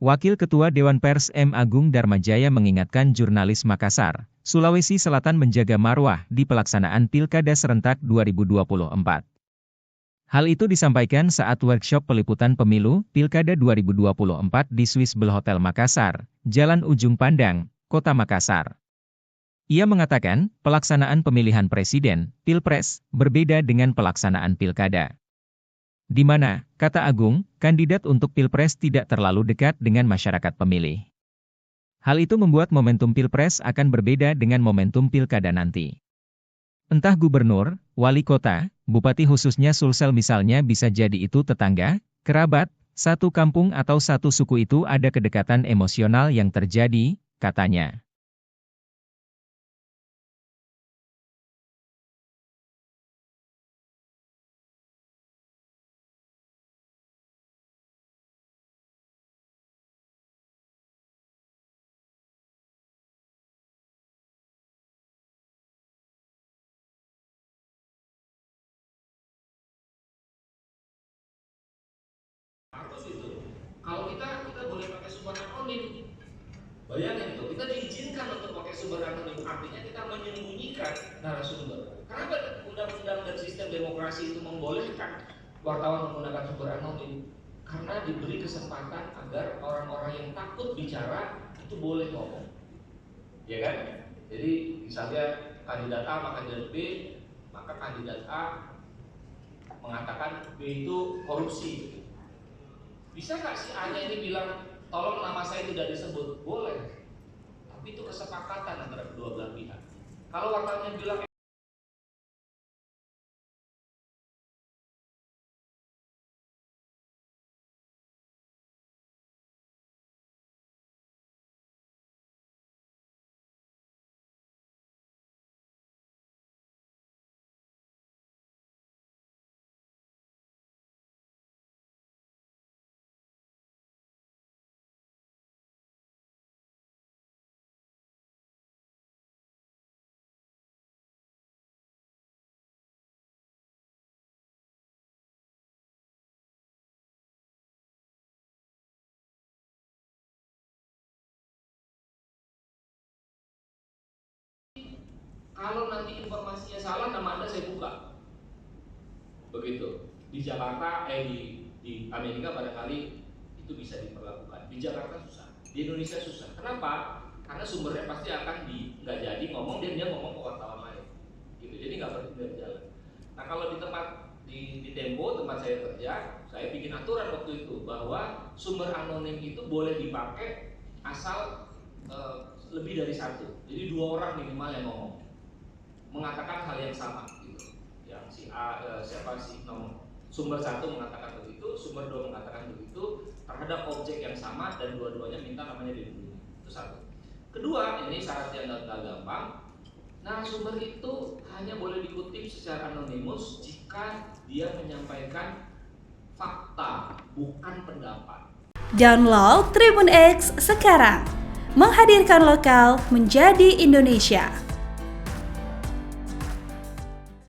Wakil Ketua Dewan Pers M. Agung Darmajaya mengingatkan jurnalis Makassar, Sulawesi Selatan menjaga marwah di pelaksanaan Pilkada Serentak 2024. Hal itu disampaikan saat workshop peliputan pemilu Pilkada 2024 di Swiss Bell Hotel Makassar, Jalan Ujung Pandang, Kota Makassar. Ia mengatakan, pelaksanaan pemilihan presiden, Pilpres, berbeda dengan pelaksanaan pilkada. Di mana, kata Agung, kandidat untuk Pilpres tidak terlalu dekat dengan masyarakat pemilih. Hal itu membuat momentum Pilpres akan berbeda dengan momentum pilkada nanti. Entah gubernur, wali kota, bupati khususnya Sulsel misalnya bisa jadi itu tetangga, kerabat, satu kampung atau satu suku itu ada kedekatan emosional yang terjadi, katanya. Kalau kita boleh pakai sumber anonim, bayangin itu kita diizinkan untuk pakai sumber anonim, artinya kita menyembunyikan narasumber. Kenapa undang-undang dan sistem demokrasi itu membolehkan wartawan menggunakan sumber anonim? Karena diberi kesempatan agar orang-orang yang takut bicara itu boleh ngomong, ya kan? Jadi misalnya kandidat A sama kandidat B, maka kandidat A mengatakan B itu korupsi. Bisa nggak si A-nya ini bilang, tolong nama saya tidak disebut? Boleh. Tapi itu kesepakatan antara kedua belah pihak. Kalau wartawannya bilang, kalau nanti informasinya salah, nama Anda saya buka. Begitu. Di Jakarta, di Amerika barangkali itu bisa diperlakukan. Di Jakarta susah. Di Indonesia susah. Kenapa? Karena sumbernya pasti akan nggak jadi ngomong, dia ngomong ke wartawan lain. Gitu. Jadi nggak berjalan. Nah kalau di tempat di Tempo, tempat saya kerja, saya bikin aturan waktu itu bahwa sumber anonim itu boleh dipakai asal lebih dari satu. Jadi 2 orang minimal yang ngomong, mengatakan hal yang sama gitu. Yang si A, sumber 1 mengatakan begitu, sumber 2 mengatakan begitu terhadap objek yang sama dan dua-duanya minta namanya dilindungi. Itu satu. Kedua, ini syarat yang agak gampang. Narasumber itu hanya boleh dikutip secara anonimus jika dia menyampaikan fakta, bukan pendapat. Download Tribun X sekarang. Menghadirkan lokal menjadi Indonesia.